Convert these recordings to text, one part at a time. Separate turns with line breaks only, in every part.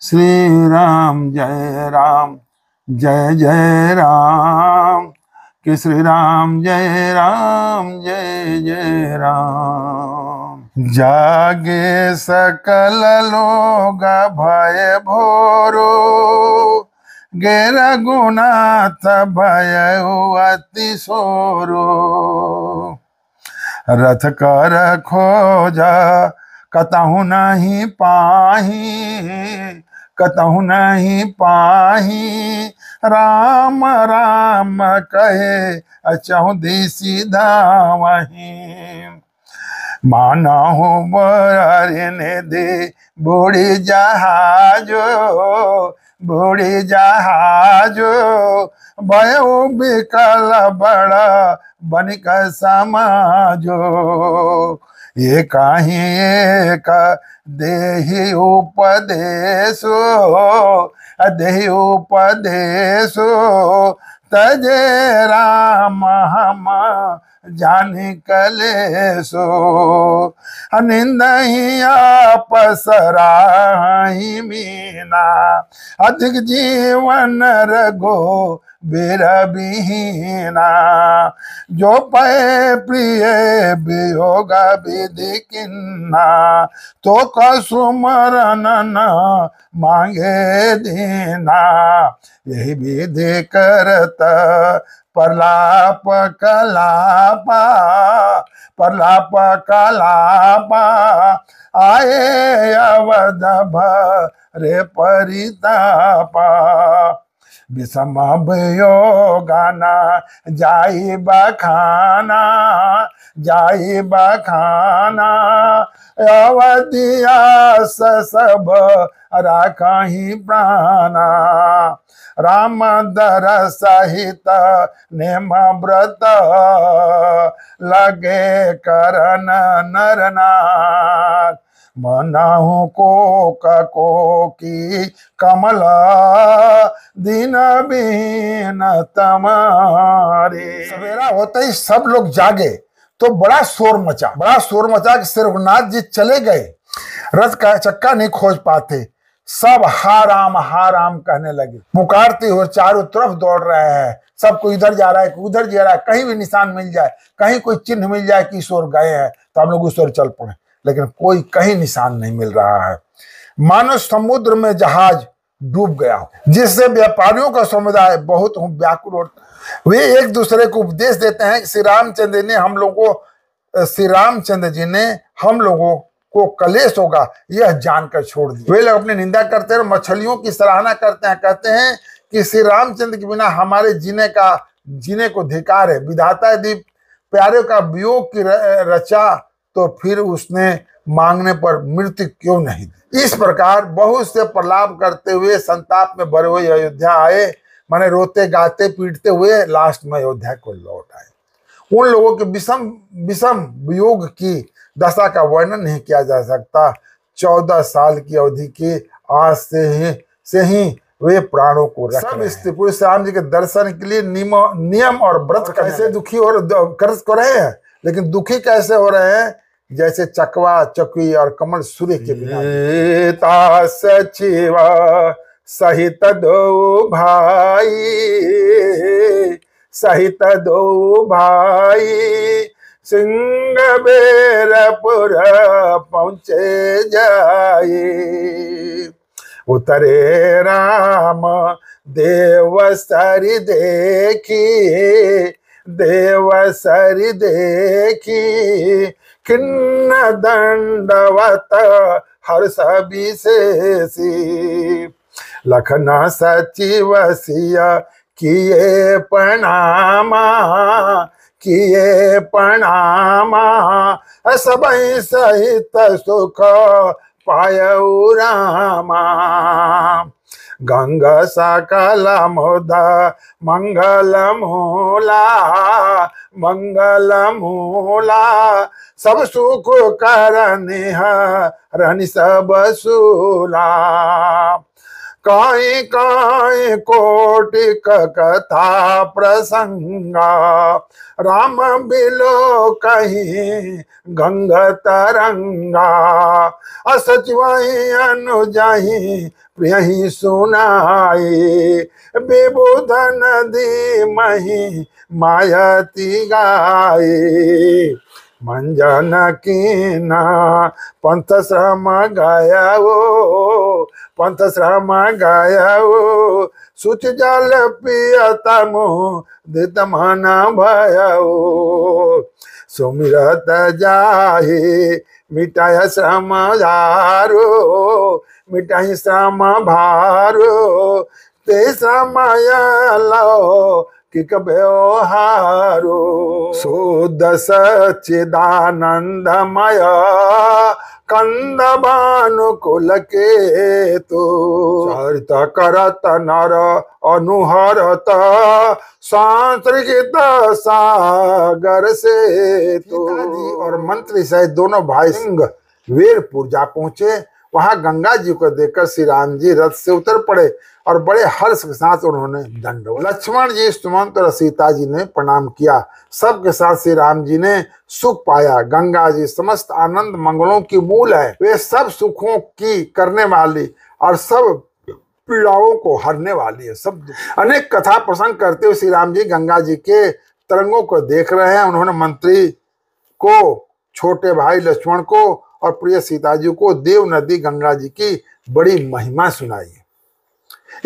श्री राम जय जय राम कि श्री राम जय राम। जागे सकल लोग भय भोरो, गे रघुनाथ भय अति सोरो। रथ कर खोजा कतहु नहीं पाही, कतहु नहीं पाही। राम राम कहे अचहु दिसि धावहीं। माना हो बरने दे बूढ़ी जहाजो, बूढ़ी जहाजो। भयो बिकल बड़ा बनिक समाजो। ये काहे एक देहि उपदेशो, देहि उपदेशो। तजे राम हम जानि कलेसो। निंदहि अपसराहि मीना, अधिक जीवन रघो बीर बिहीना। जो पै प्रिय वियोग विधि किन्ना, तो कसुमरन न मांगे दीना। यही विधि करत प्रलाप कलापा, प्रलाप कलापा। आए अवध भरे परितापा। विषम वियोगाना जाई बखाना, जाई बखाना। अवधिया सब राखहि प्राणा। राम दर सहित नेम व्रत, लगे करन नरनाथ। मनाहु को की कमला, दिन बीन तमारे। सवेरा होते ही सब लोग जागे तो बड़ा शोर मचा कि श्री रघुनाथ जी चले गए। रथ का चक्का नहीं खोज पाते, सब हा राम कहने लगे, पुकारते हुए चारों तरफ दौड़ रहे हैं। सबको इधर जा रहा है, उधर जा रहा है, कहीं भी निशान मिल जाए, कहीं कोई चिन्ह मिल जाए कि ईश्वर गए हैं तो हम लोग उस ओर चल पड़े। लेकिन कोई कहीं निशान नहीं मिल रहा है। मानो समुद्र में जहाज डूब गया हो, जिससे व्यापारियों का समुदाय बहुत व्याकुल होता। वे एक दूसरे को उपदेश देते हैं। श्री रामचंद्र जी ने हम लोगों को कलेश होगा यह जानकर छोड़ दिया। वे लोग अपनी निंदा करते हैं, मछलियों की सराहना करते हैं, कहते हैं कि श्री रामचंद्र के बिना हमारे जीने को धिक्कार है। विधाता यदि प्यारे का वियोग की रचा तो फिर उसने मांगने पर मृत्यु क्यों नहीं दी। इस प्रकार बहुत से प्रलाप करते हुए संताप में भरे हुए अयोध्या आए। माने रोते गाते पीटते हुए लास्ट में अयोध्या को लौट आए। उन लोगों के विषम वियोग की दशा का वर्णन नहीं किया जा सकता। 14 साल की अवधि के आज से ही वे प्राणों को रख सब स्त्री पुरुष राम जी के दर्शन के लिए नियम और व्रत कैसे दुखी और कर्ज को रहे हैं। लेकिन दुखी कैसे हो रहे हैं, जैसे चकवा चकवी और कमल सूर्य के बिना। सचिवा सहित दो भाई, सहित दो भाई। सिंहबेरपुर पहुँचे जाए। उतरे राम देव सरि देखी, देव सरि देखी। खिन्न दंडवत हर्ष विशेषी। लखन सचिव सिया किए प्रणामा, किए प्रणामा। सबई सहित सुख पायउ रामा। गंगा सकल मोद मंगल मूला, मंगल मूला। सब सुख करनिह रनि सब सूला। काई काई कोटि कथा प्रसंगा, राम बिलो कहीं गंग तरंगा, असचवाई अनुजाही प्रियहि सुनाई, विबुध नदी मही मायती गाई, मंजन कीना पंथ श्रम गाया वो, पंथ श्रम गाया वो, सुच जल पियता मुदित मन भयो, सुमिरत जाहि मिटाय श्रम झारो, मिटाई श्रम भारो, ते समय लो किक व्यवहारो, शुद्ध सच्चिदानंदमय कंद भानुकुल केतु, चरित करत नर अनुहरत सांसर्गित सागर से तो। और मंत्री सहित दोनों भाई सिंह वीरपुर जा पहुंचे। वहां गंगा जी को देखकर श्री राम जी रथ से उतर पड़े और बड़े हर्ष के साथ उन्होंने दंडवत। लक्ष्मण जी, सुमंत और सीता जी ने प्रणाम किया। सबके साथ श्री राम जी ने सुख पाया। गंगा जी समस्त आनंद मंगलों की मूल है। वे सब सुखों की करने वाली और सब पीड़ाओं को हरने वाली है। सब अनेक कथा प्रसंग करते हुए श्री राम जी गंगा जी के तरंगों को देख रहे हैं। उन्होंने मंत्री को, छोटे भाई लक्ष्मण को और प्रिय सीता जी को देव नदी गंगा जी की बड़ी महिमा सुनाई।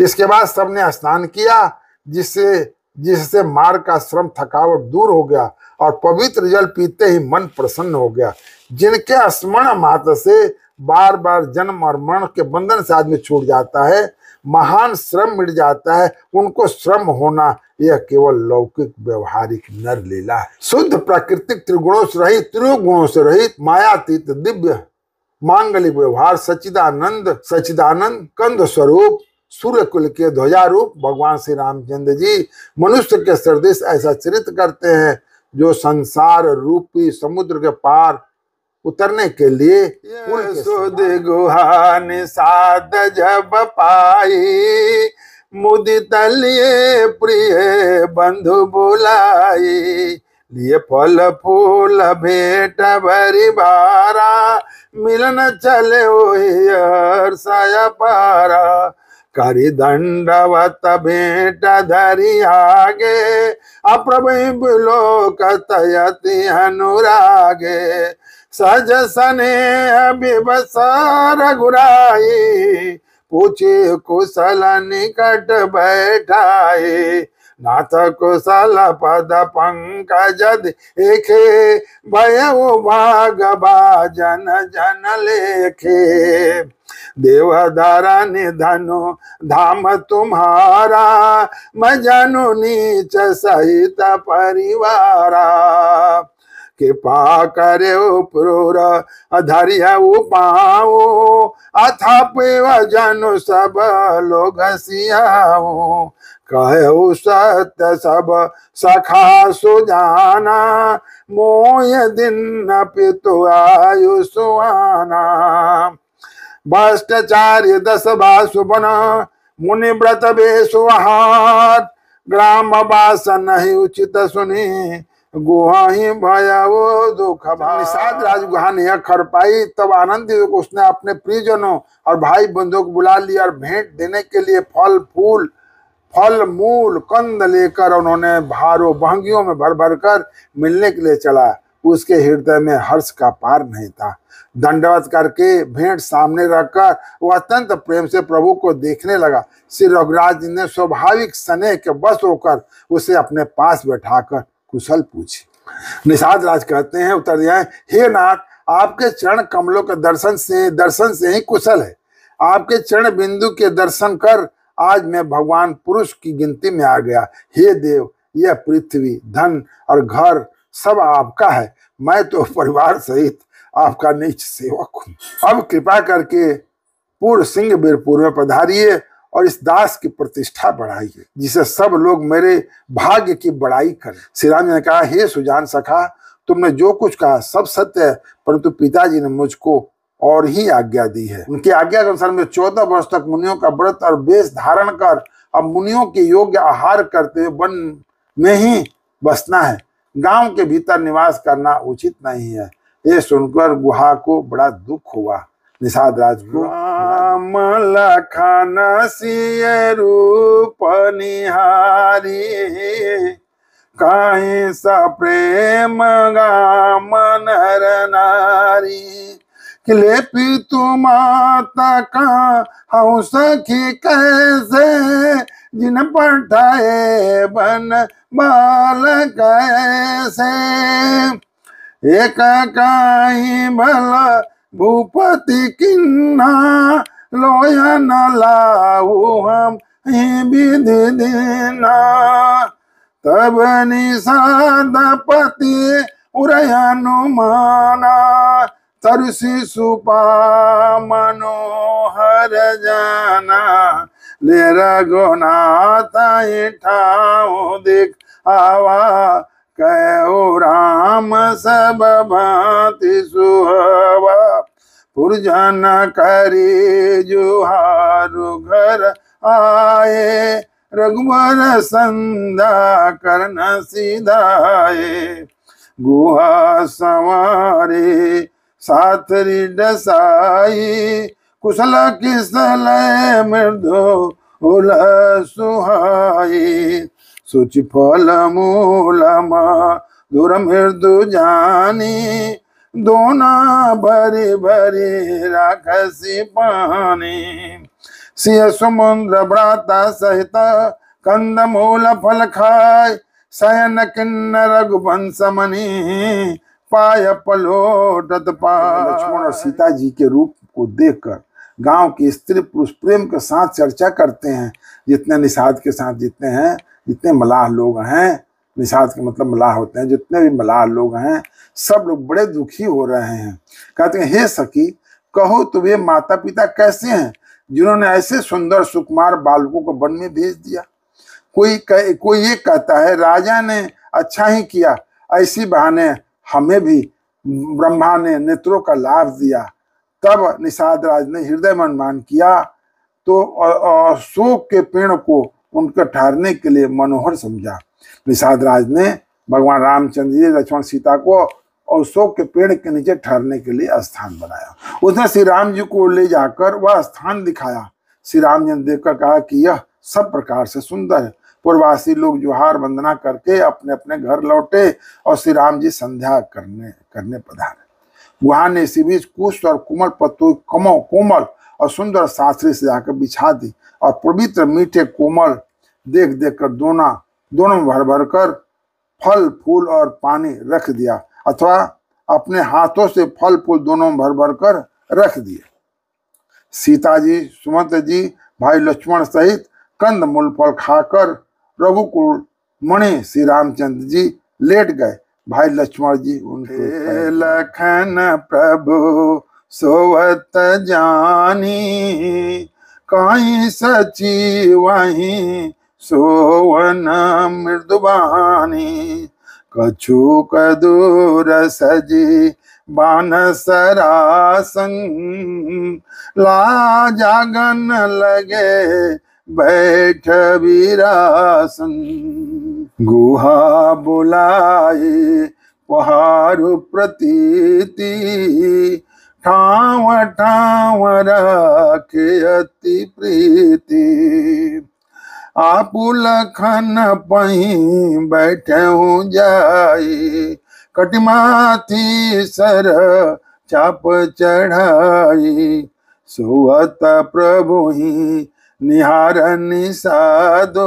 इसके बाद सबने स्नान किया, जिससे मार्ग का श्रम थकावट दूर हो गया और पवित्र जल पीते ही मन प्रसन्न हो गया। जिनके स्मरण मात्र से बार बार जन्म और मरण के बंधन से आदमी छूट जाता है, महान श्रम मिट जाता है, उनको श्रम होना यह केवल लौकिक व्यवहारिक नर लीला है। शुद्ध प्राकृतिक त्रिगुणों से रहित, त्रिगुणों से रहित, मायातीत दिव्य मांगलिक व्यवहार, सच्चिदानंद कंद स्वरूप, सूर्य कुल के ध्वजारूप भगवान श्री रामचंद्र जी मनुष्य के सदृश ऐसा चरित्र करते हैं, जो संसार रूपी समुद्र के पार उतरने के लिए सुध गुहा निषाद जब पाई, मुदित लिए प्रिय बंधु बुलाई, लिए फल फूल भेंट भरी बारा, मिलन चले हर्षय पारा, करी दंडवत भेंट धरी आगे, अप्रभु लोकतयति अनुरागे, सज सने अभिबसार गुराई, पूछे कुशल निकट बैठाए, नाथ कुशल पद पंकज देखे, भयो भाग भाजन जन लेखे, देवदारा निधनु धाम तुम्हारा, मैं जानू नीच सहित परिवारा, कृपा करे पुर धरिया पाओ, अथापिव जनु सब लोग सियाओ, कहो सत्य सब सखा सुजाना, मोय दिन पितु आयु सुहाना, भ्रष्टाचार्य 10 बासुबन, मुनि व्रत बेसुहार, ग्राम वास नहीं उचित सुनी, गुहाही भयावो दुख निषाद राज गुहा ने खर पाई। तब आनंदित उसने अपने प्रियजनों और भाई बंधुओं को बुला लिया और भेंट देने के लिए फल मूल कंद लेकर उन्होंने भारों बहंगियों में भर भर कर मिलने के लिए चला। उसके हृदय में हर्ष का पार नहीं था। दंडवत करके भेंट सामने रखकर वह अत्यंत प्रेम से प्रभु को देखने लगा। श्री रघुराज जी ने स्वाभाविक स्नेह के बस होकर उसे अपने पास बैठाकर कुशल पूछी। निषाद राज कहते हैं, उत्तर दिया है, हे नाथ, आपके चरण कमलों के दर्शन से ही कुशल है। आपके चरण बिंदु के दर्शन कर आज मैं भगवान पुरुष की गिनती में आ गया। हे देव, यह पृथ्वी, धन और घर सब आपका है। मैं तो परिवार सहित आपका नीच सेवक हूँ। अब कृपा करके पूर्व सिंह वीरपुर में पधारिए और इस दास की प्रतिष्ठा बढ़ाइए, जिसे सब लोग मेरे भाग्य की बड़ाई करें। श्री राम ने कहा, हे सुजान सखा, तुमने जो कुछ कहा सब सत्य है, परंतु पिताजी ने मुझको और ही आज्ञा दी है। उनकी आज्ञा के अनुसार मैं 14 वर्ष तक मुनियों का व्रत और वेश धारण कर अब मुनियों के योग्य आहार करते हुए वन में ही बसना है, गांव के भीतर निवास करना उचित नहीं है। ये सुनकर गुहा को बड़ा दुख हुआ। निषाद राज को राम लखन सिय रूप निहारी, काहे सा प्रेम गाम नर नारी, किले पितु माता का हूँ सखी कैसे, जिन पठाए बन बाल कैसे, एक काई भला भूपति किन्ना, लोया न लाऊ हम विधि देना, तब निषाद पति उरयनुमाना, तरसी सुपा मनोहर जाना, ले रघुनाथ ठाऊ दिख आवा, कहो राम सब भांति सुहावा, पुरजन करी जुहारु घर आए, रघुवर संधा करन सीधाए, गुहा संवारे साथरी डसाई, कुशल किसल मृदु उल सुहाई, सुचि फल मूल मधुर मृदु जानी, दोना भरी भरी राखसी पानी, सिय समुद्र भ्राता सहित कंद मूल फल खाय, शयन किन्न रघुवंश मणि, पाय पलोटत पाय। लक्ष्मण और सीता जी के रूप को देखकर गांव की स्त्री पुरुष प्रेम के साथ चर्चा करते हैं। जितने निषाद के साथ जितने हैं, जितने मलाह लोग हैं, निषाद के मतलब मलाह होते हैं, जितने भी मलाह लोग हैं सब लोग बड़े दुखी हो रहे हैं। कहते हैं हे सखी, कहो तुम्हें माता पिता कैसे हैं जिन्होंने ऐसे सुंदर सुकुमार बालकों को वन में भेज दिया। कोई ये कहता है राजा ने अच्छा ही किया, ऐसी बहाने हमें भी ब्रह्मा ने नेत्रों का लाभ दिया। तब निषाद राज ने हृदय मनमान किया तो शोक के पेड़ को उनके ठहरने के लिए मनोहर समझा। निषाद राज ने भगवान रामचंद्र जी लक्ष्मण सीता को और शोक के पेड़ के नीचे ठहरने के लिए स्थान बनाया। उसने श्री राम जी को ले जाकर वह स्थान दिखाया। श्री राम जी ने देखकर कहा कि यह सब प्रकार से सुंदर है। पूर्ववासी लोग जोहार वंदना करके अपने अपने घर लौटे और श्री राम जी संध्या करने पधारे। गुहा ने इसी बीच कुश और कुमल पत्तों कोमल और सुंदर सासरी से जाकर बिछा दी और पवित्र मीठे कोमल देख देख कर दोनों भर भर कर फल फूल और पानी रख दिया, अथवा अपने हाथों से फल फूल दोनों भर भर कर रख दिए। सीता जी, सुमंत जी, भाई लक्ष्मण सहित कंद मूल फल खाकर रघुकुल मणि श्री रामचंद्र जी लेट गए। भाई लक्ष्मण जी उनके लखन प्रभु सोवत जानी, कहीं सची वहीं सोवन मृदुबानी, कछु कदूर सजी बानसरासन, ला जागन लगे बैठ वीरासन, गुहा बुलाए पहारु प्रतीति, ठाव ठाव राखे अति प्रीति, आपु लखन पही बैठे जाई, कटिमाथी सर चाप चढ़ाई, सोवत प्रभु ही निहार निषादो,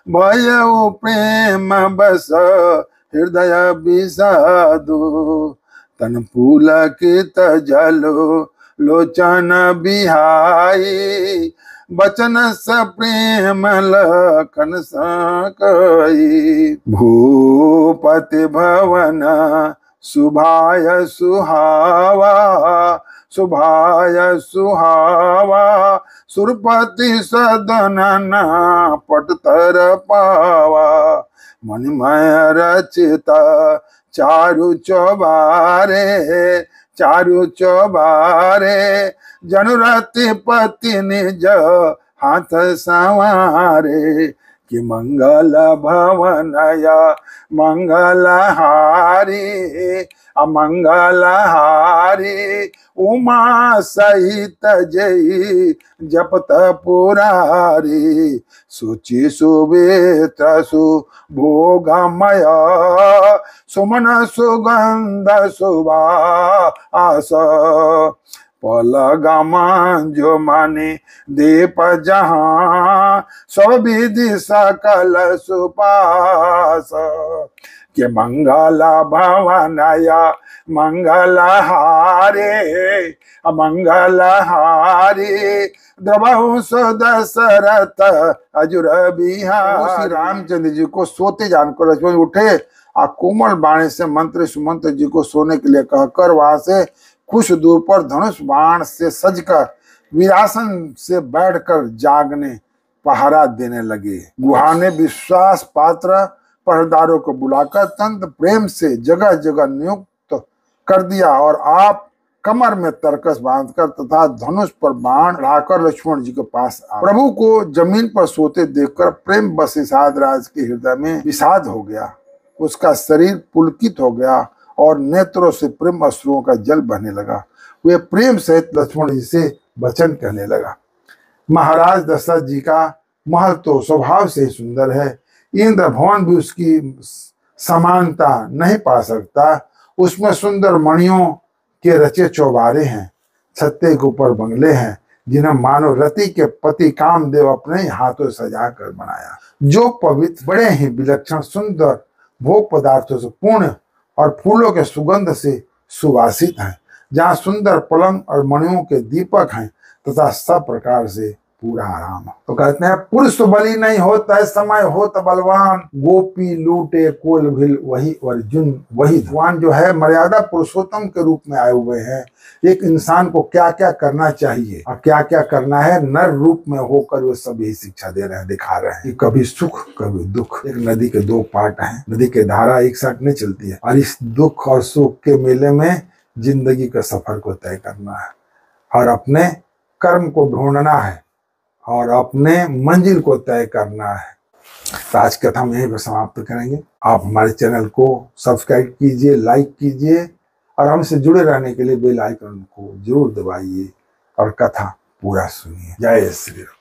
भयउ प्रेम बस हृदय विषादो, तन पुलकित जलो लोचन बिहाई, बचन स प्रेम लखन सकई, भूपति भवन शुभाय सुहावा, शुभाय सुहावा, सुरपति सदन पटतर पावा, मणिमय रचित चारु चौबारे, चारु चौबारे, जनुरति पति निज हाथ संवारे, कि मंगल भवनया मंगलहारी, अमंगलहारी, उमा सहित जय जपत पुरारी, सुचि सुवेत्र सुभोगमय, सुमन सुगंध सुवास, पलगमन जो माने दीप जहां, सब विधि सकल सुपास, के मंगल भवनया मंगलहारे, अमंगलहारी, द्रवहु दशरथ अजुर बिहार। श्री रामचंद्र जी को सोते जानकर लक्ष्मण उठे और कोमल बाणी से मंत्री सुमंत्र जी को सोने के लिए कहकर वहां से कुछ दूर पर धनुष बाण से सजकर वीरासन से बैठकर जागने पहरा देने लगे। गुहा ने विश्वास पात्र पहरेदारों को बुलाकर अत्यंत प्रेम से जगह जगह नियुक्त कर दिया और आप कमर में तरकस बांधकर तथा धनुष पर बाण लाकर लक्ष्मण जी के पास आए। प्रभु को जमीन पर सोते देखकर प्रेम बस निषाद राज के हृदय में विषाद हो गया, उसका शरीर पुलकित हो गया और नेत्रों से प्रेम अश्रुओं का जल बहने लगा। वे प्रेम सहित लक्ष्मण जी से वचन कहने लगा, महाराज दशरथ जी का महल तो स्वभाव से ही सुंदर है, इंद्र भवन भी उसकी समानता नहीं पा सकता। उसमें सुंदर मणियों के रचे चौबारे हैं, छत्ते के ऊपर बंगले हैं जिन्हें मानो रति के पति कामदेव अपने हाथों सजा कर बनाया, जो पवित्र बड़े ही विलक्षण सुंदर भोग पदार्थों से पूर्ण और फूलों के सुगंध से सुवासित हैं, जहाँ सुंदर पलंग और मणियों के दीपक हैं तथा सब प्रकार से पूरा आराम। तो कहते हैं पुरुष बलि नहीं होता समय हो तो बलवान, गोपी लूटे कोल भिल वही अर्जुन वही। भगवान जो है मर्यादा पुरुषोत्तम के रूप में आए हुए हैं। एक इंसान को क्या क्या करना चाहिए और क्या क्या करना है, नर रूप में होकर वो सब यही शिक्षा दे रहे हैं, दिखा रहे हैं कि कभी सुख कभी दुख। एक नदी के दो पार्ट हैं, नदी की धारा एक साथ नहीं चलती है और इस दुख और सुख के मेले में जिंदगी का सफर को तय करना है और अपने कर्म को ढूंढना है और अपने मंजिल को तय करना है। तो आज कथा हम यहीं पर समाप्त करेंगे। आप हमारे चैनल को सब्सक्राइब कीजिए, लाइक कीजिए और हमसे जुड़े रहने के लिए बेल आइकन को जरूर दबाइए और कथा पूरा सुनिए। जय श्री राम।